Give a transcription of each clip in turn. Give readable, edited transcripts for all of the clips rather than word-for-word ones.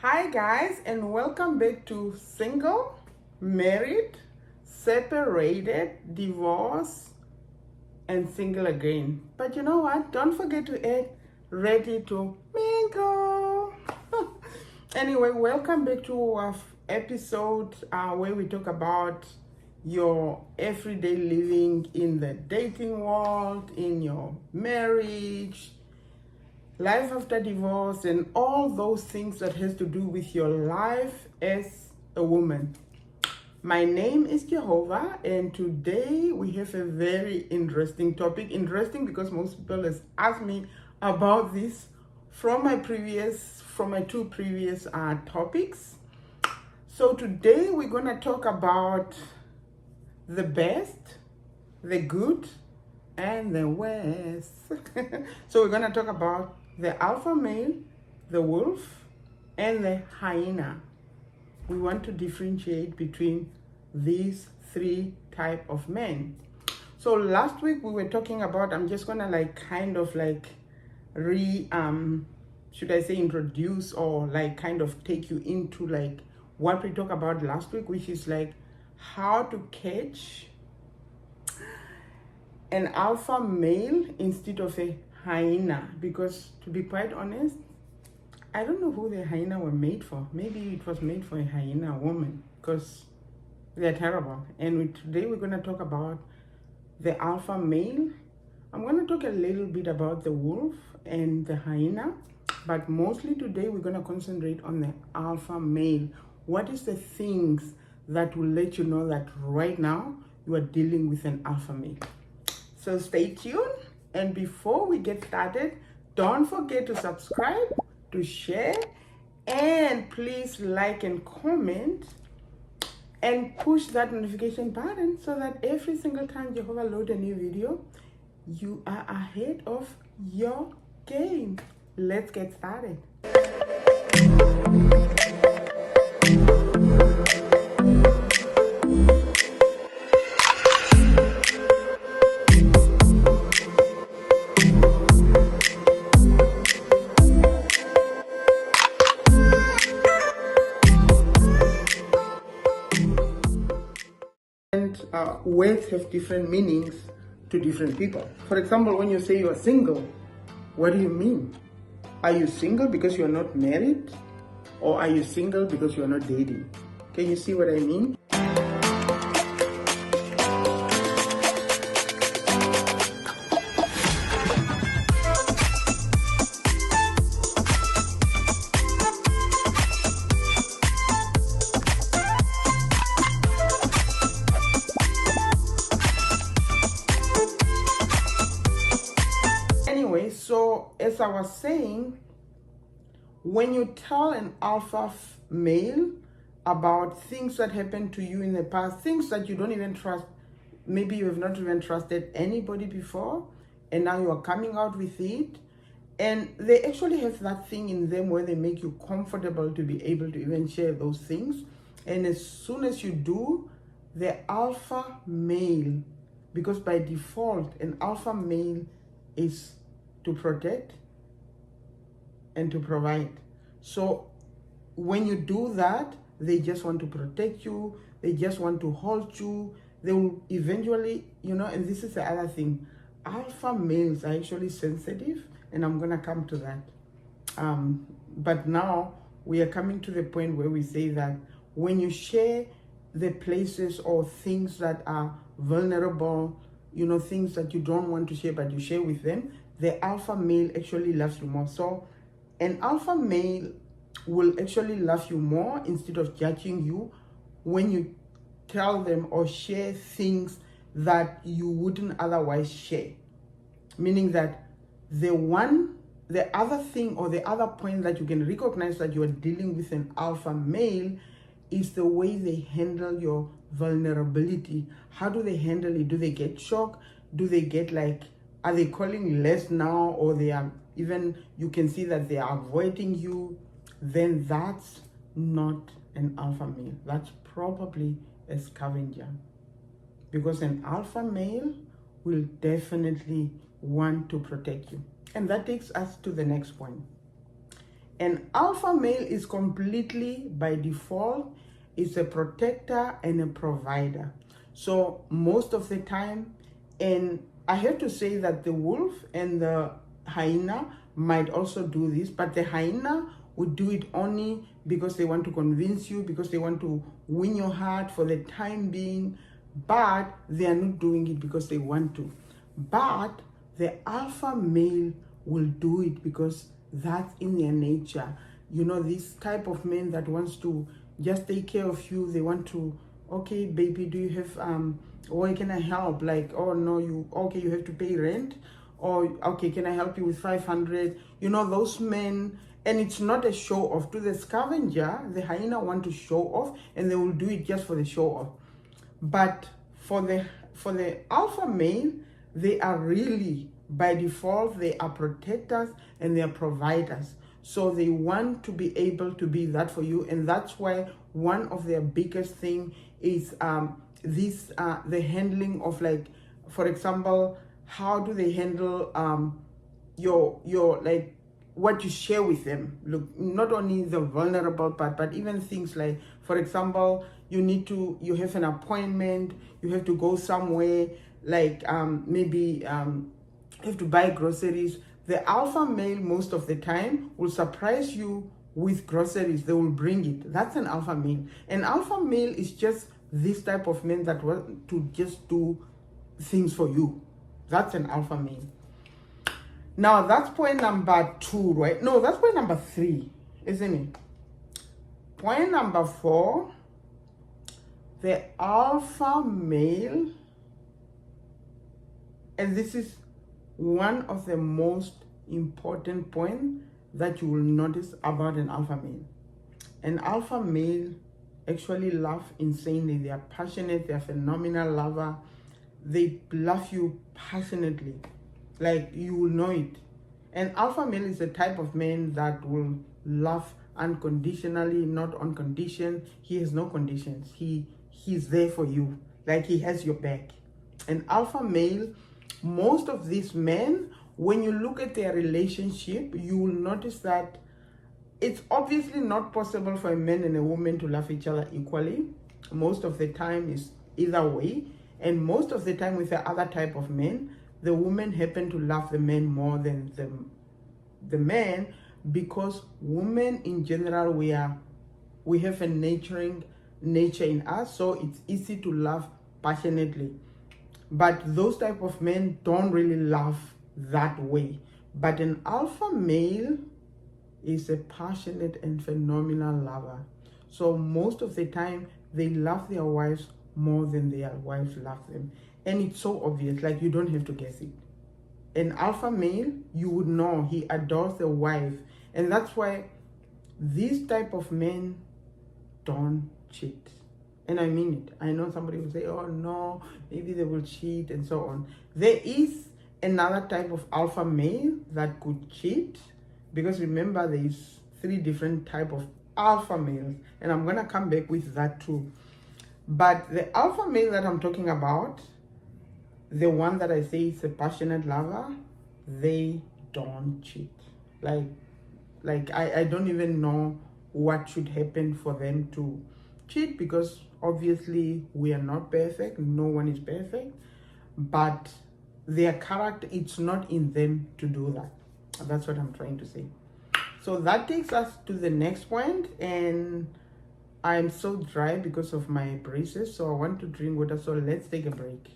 Hi guys, and welcome back to Single, Married, Separated, Divorced, and Single Again. But you know what? Don't forget to add Ready to Mingle. Anyway, welcome back to our episode where we talk about your everyday living in the dating world, in your marriage, life after divorce, and all those things that has to do with your life as a woman. My name is Jehovah, and today we have a very interesting topic. Interesting because most people has asked me about this from my two previous topics. So today we're gonna talk about the best, the good, and the worst. So we're gonna talk about the alpha male, the wolf, and the hyena. We want to differentiate between these three type of men. So last week we were talking about, I'm just gonna introduce or kind of take you into what we talked about last week, which is how to catch an alpha male instead of a hyena. Because to be quite honest, I don't know who the hyena were made for. Maybe it was made for a hyena woman, because they're terrible. And today we're going to talk about the alpha male. I'm going to talk a little bit about the wolf and the hyena, but mostly today we're going to concentrate on the alpha male. What is the things that will let you know that right now you are dealing with an alpha male? So stay tuned. And before we get started, don't forget to subscribe, to share, and please like and comment and push that notification button so that every single time Jehovah load a new video, you are ahead of your game. Let's get started. Words have different meanings to different people. For example, when you say you are single, what do you mean? Are you single because you are not married? Or are you single because you are not dating? Can you see what I mean? So as I was saying, when you tell an alpha male about things that happened to you in the past, things that you don't even trust, maybe you have not even trusted anybody before, and now you are coming out with it, and they actually have that thing in them where they make you comfortable to be able to even share those things. And as soon as you do, the alpha male, because by default an alpha male is to protect and to provide. So when you do that, they just want to protect you, they just want to hold you. They will eventually, and this is the other thing, alpha males are actually sensitive, and I'm gonna come to that. But now we are coming to the point where we say that when you share the places or things that are vulnerable, things that you don't want to share but you share with them, the alpha male actually loves you more. So an alpha male will actually love you more instead of judging you when you tell them or share things that you wouldn't otherwise share. Meaning that the other thing or the other point that you can recognize that you are dealing with an alpha male is the way they handle your vulnerability. How do they handle it? Do they get shocked? Do they get are they calling less now, or they are even, you can see that they are avoiding you? Then that's not an alpha male. That's probably a scavenger. Because an alpha male will definitely want to protect you. And that takes us to the next point. An alpha male is completely by default is a protector and a provider. So most of the time, and I have to say that the wolf and the hyena might also do this, but the hyena would do it only because they want to convince you, because they want to win your heart for the time being, but they are not doing it because they want to. But the alpha male will do it because that's in their nature. You know, this type of man that wants to just take care of you. They want to, okay, baby, do you have where can I help? Like, oh no, you have to pay rent, or okay, can I help you with 500? You know, those men. And it's not a show off. To the scavenger, the hyena want to show off, and they will do it just for the show off. But for the alpha male, they are really, by default, they are protectors and they are providers. So they want to be able to be that for you, and that's why one of their biggest thing is the handling of, like, for example, how do they handle your like what you share with them. Look, not only the vulnerable part, but even things like, for example, you have an appointment, you have to go somewhere, like maybe you have to buy groceries. The alpha male most of the time will surprise you with groceries. They will bring it. That's an alpha male. An alpha male is just this type of man that want to just do things for you. That's an alpha male. Now, that's point number 2, right? No, that's point number 3, isn't it? Point number 4, the alpha male, and this is one of the most important points that you will notice about an alpha male. An alpha male actually love insanely. They are passionate. They are phenomenal lover. They love you passionately. Like, you will know it. An alpha male is a type of man that will love unconditionally, not on condition. He has no conditions. He's there for you. Like, he has your back. An alpha male, most of these men, when you look at their relationship, you will notice that it's obviously not possible for a man and a woman to love each other equally. Most of the time is either way. And most of the time with the other type of men, the women happen to love the man more than the man, because women in general, we have a nurturing nature in us, so it's easy to love passionately. But those type of men don't really love that way. But an alpha male is a passionate and phenomenal lover. So most of the time, they love their wives more than their wives love them. And it's so obvious, like, you don't have to guess it. An alpha male, you would know he adores the wife. And that's why these type of men don't cheat. And I mean it. I know somebody will say, oh no, maybe they will cheat and so on. There is another type of alpha male that could cheat, because remember, there is 3 different type of alpha males, and I'm gonna come back with that too. But the alpha male that I'm talking about, the one that I say is a passionate lover, they don't cheat. Like I don't even know what should happen for them to cheat, because obviously we are not perfect. No one is perfect. But their character, it's not in them to do that. That's what I'm trying to say. So that takes us to the next point, and I'm so dry because of my braces, so I want to drink water. So let's take a break.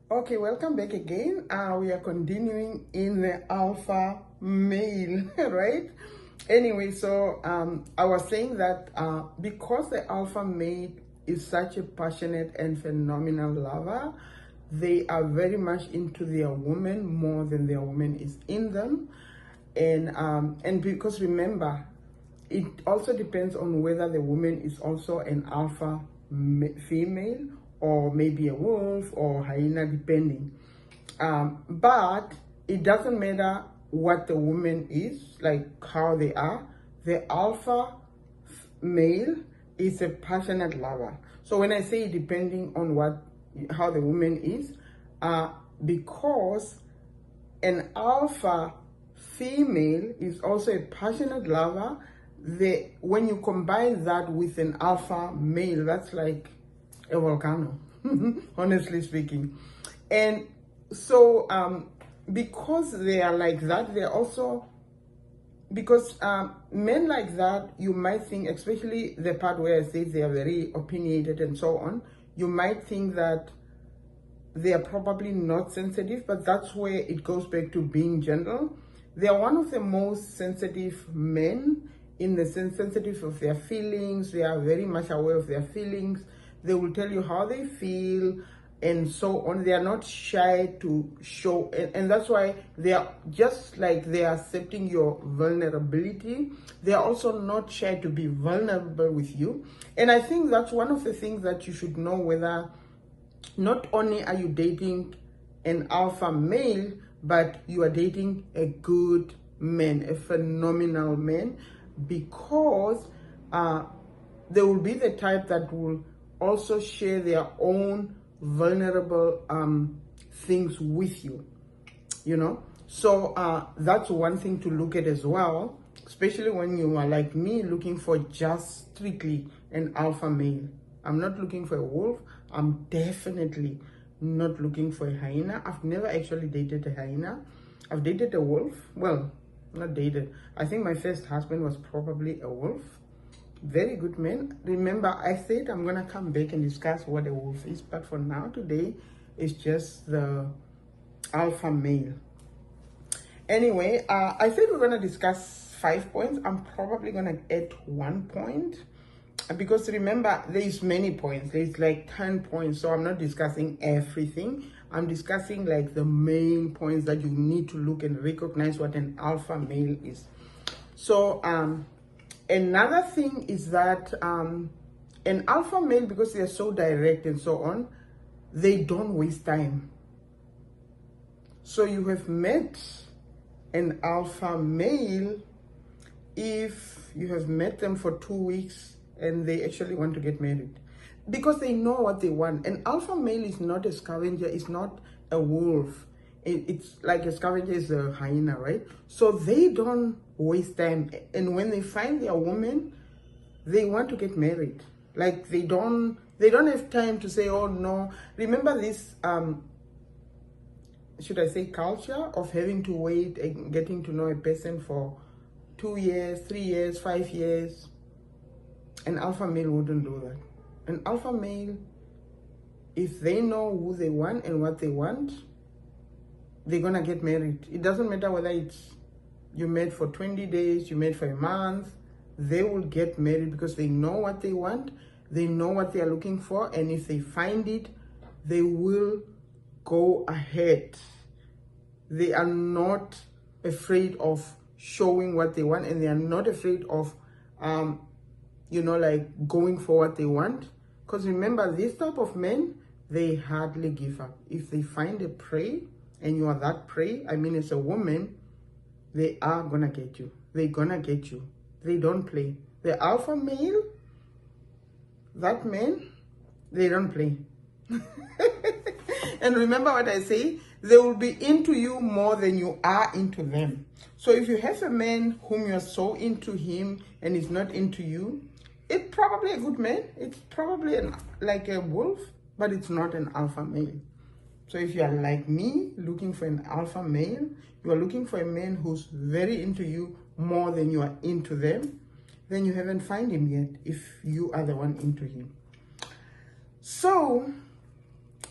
Okay, welcome back again. We are continuing in the alpha male, right? Anyway, so I was saying that because the alpha male is such a passionate and phenomenal lover, they are very much into their woman more than their woman is in them. And because remember, it also depends on whether the woman is also an alpha female, or maybe a wolf or hyena, depending. But it doesn't matter what the woman is, like how they are. The alpha male is a passionate lover. So when I say depending on how the woman is, because an alpha female is also a passionate lover. When you combine that with an alpha male, that's like a volcano, honestly speaking. And so because they are like that, they're also, because men like that, you might think, especially the part where I say they are very opinionated and so on, you might think that they are probably not sensitive, but that's where it goes back to being gentle. They are one of the most sensitive men, in the sense sensitive of their feelings. They are very much aware of their feelings. They will tell you how they feel and so on. They are not shy to show, and that's why they are, just like they are accepting your vulnerability, they are also not shy to be vulnerable with you. And I think that's one of the things that you should know, whether not only are you dating an alpha male, but you are dating a good man, a phenomenal man, because they will be the type that will also share their own vulnerable things with you, you know. So that's one thing to look at as well, especially when you are like me, looking for just strictly an alpha male. I'm not looking for a wolf. I'm definitely not looking for a hyena. I've never actually dated a hyena. I've dated a wolf. Well, not dated. I think my first husband was probably a wolf. Very good man. Remember, I said I'm gonna come back and discuss what a wolf is, but for now, today, it's just the alpha male. Anyway, I said we're gonna discuss 5 points. I'm probably gonna add 1 point, because remember, there's many points. There's like 10 points, so I'm not discussing everything. I'm discussing like the main points that you need to look and recognize what an alpha male is. So another thing is that an alpha male, because they're so direct and so on, they don't waste time. So you have met an alpha male if you have met them for 2 weeks and they actually want to get married, because they know what they want. An alpha male is not a scavenger, it's not a wolf. It's like a scavenger is a hyena, right? So they don't waste time, and when they find their woman, they want to get married. Like they don't have time to say, oh no. Remember this should I say culture of having to wait and getting to know a person for 2 years, 3 years, 5 years. An alpha male wouldn't do that. An alpha male, if they know who they want and what they want, they're gonna get married. It doesn't matter whether it's you met for 20 days, you met for a month, they will get married because they know what they want, they know what they are looking for, and if they find it, they will go ahead. They are not afraid of showing what they want, and they are not afraid of like going for what they want. Because remember, this type of men, they hardly give up. If they find a prey and you are that prey, I mean, it's a woman, they are gonna get you. They're gonna get you. They don't play. The alpha male, that man, they don't play. And remember what I say, they will be into you more than you are into them. So if you have a man whom you're so into him and he's not into you, it's probably a good man. It's probably like a wolf, but it's not an alpha male. So if you are like me, looking for an alpha male, you are looking for a man who's very into you more than you are into them, then you haven't found him yet, if you are the one into him. So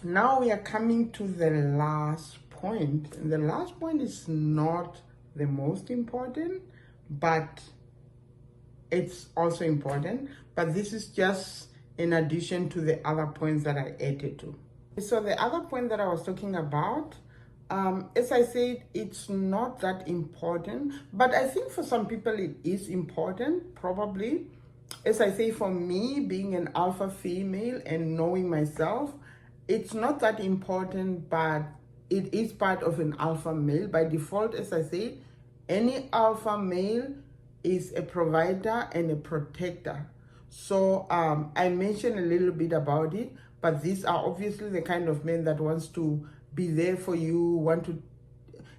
now we are coming to the last point. And the last point is not the most important, but it's also important. But this is just in addition to the other points that I added to. So the other point that I was talking about, as I said, it's not that important, but I think for some people it is important, probably. As I say, for me, being an alpha female and knowing myself, it's not that important, but it is part of an alpha male. By default, as I say, any alpha male is a provider and a protector. So I mentioned a little bit about it, but these are obviously the kind of men that wants to be there for you, want to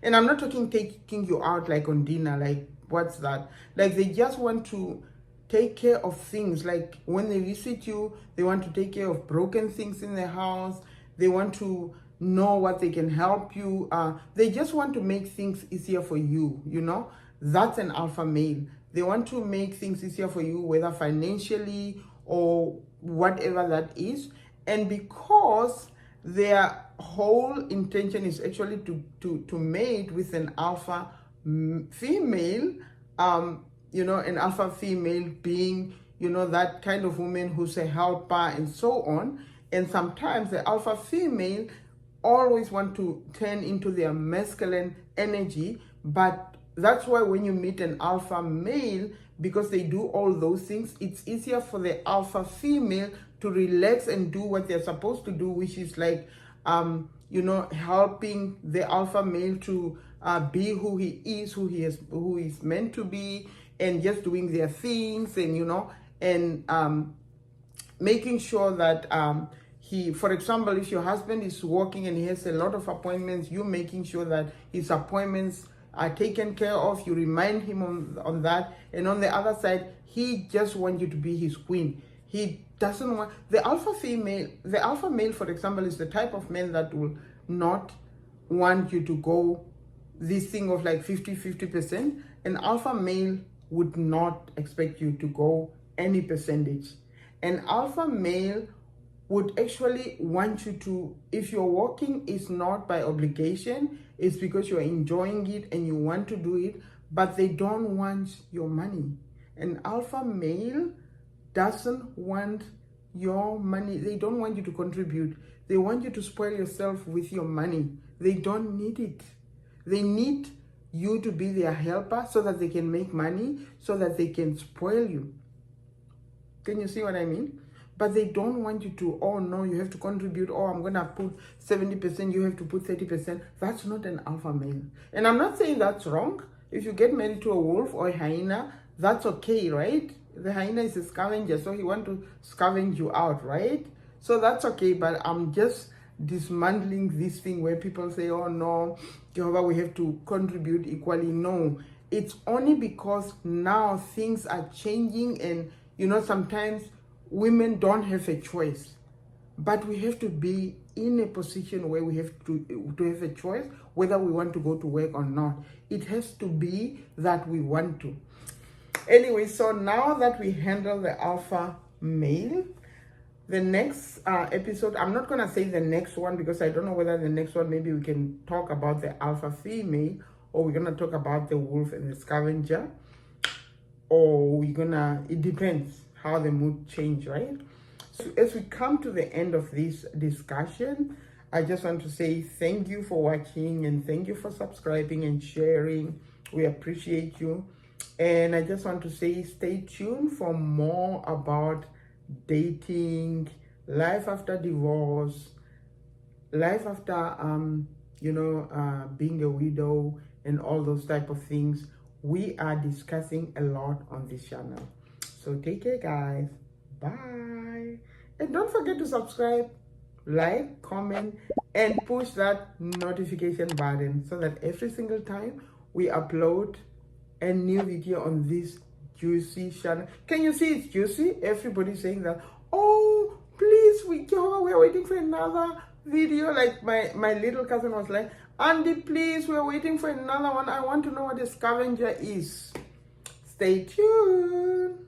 And I'm not talking taking you out like on dinner, like what's that? Like they just want to take care of things. Like when they visit you, they want to take care of broken things in the house. They want to know what they can help you. They just want to make things easier for you, you know? That's an alpha male. They want to make things easier for you, whether financially or whatever that is. And because their whole intention is actually to mate with an alpha female, you know, an alpha female being, you know, that kind of woman who's a helper and so on. And sometimes the alpha female always want to turn into their masculine energy. But that's why when you meet an alpha male, because they do all those things, it's easier for the alpha female to relax and do what they're supposed to do, which is like, you know, helping the alpha male to be who he is, who is meant to be, and just doing their things, and you know, and making sure that for example, if your husband is working and he has a lot of appointments, you're making sure that his appointments are taken care of. You remind him on that. And on the other side, he just wants you to be his queen. He doesn't want the alpha male, for example, is the type of man that will not want you to go this thing of like 50%. An alpha male would not expect you to go any percentage. An alpha male would actually want you to, if your walking is not by obligation, it's because you're enjoying it and you want to do it, but they don't want your money. An alpha male doesn't want your money. They don't want you to contribute. They want you to spoil yourself with your money. They don't need it. They need you to be their helper so that they can make money, so that they can spoil you. Can you see what I mean? But they don't want you to, oh no, you have to contribute, oh, I'm going to put 70%, you have to put 30%. That's not an alpha male. And I'm not saying that's wrong. If you get married to a wolf or a hyena, that's okay, right? The hyena is a scavenger, so he wants to scavenge you out, right? So that's okay, but I'm just dismantling this thing where people say, oh no, Jehovah, we have to contribute equally. No, it's only because now things are changing, and you know, sometimes women don't have a choice, but we have to be in a position where we have to have a choice whether we want to go to work or not. It has to be that we want to. Anyway, so now that we handle the alpha male, the next episode, I'm not going to say the next one because I don't know whether the next one, maybe we can talk about the alpha female, or we're going to talk about the wolf and the scavenger, or we're going to, it depends how the mood change, right? So as we come to the end of this discussion, I just want to say thank you for watching, and thank you for subscribing and sharing. We appreciate you. And I just want to say stay tuned for more about dating, life after divorce, life after being a widow, and all those type of things. We are discussing a lot on this channel. So take care, guys. Bye. And don't forget to subscribe, like, comment, and push that notification button so that every single time we upload a new video on this juicy channel. Can you see it's juicy? Everybody's saying that, oh, please, we're waiting for another video. Like my little cousin was like, Andy, please, we're waiting for another one. I want to know what a scavenger is. Stay tuned.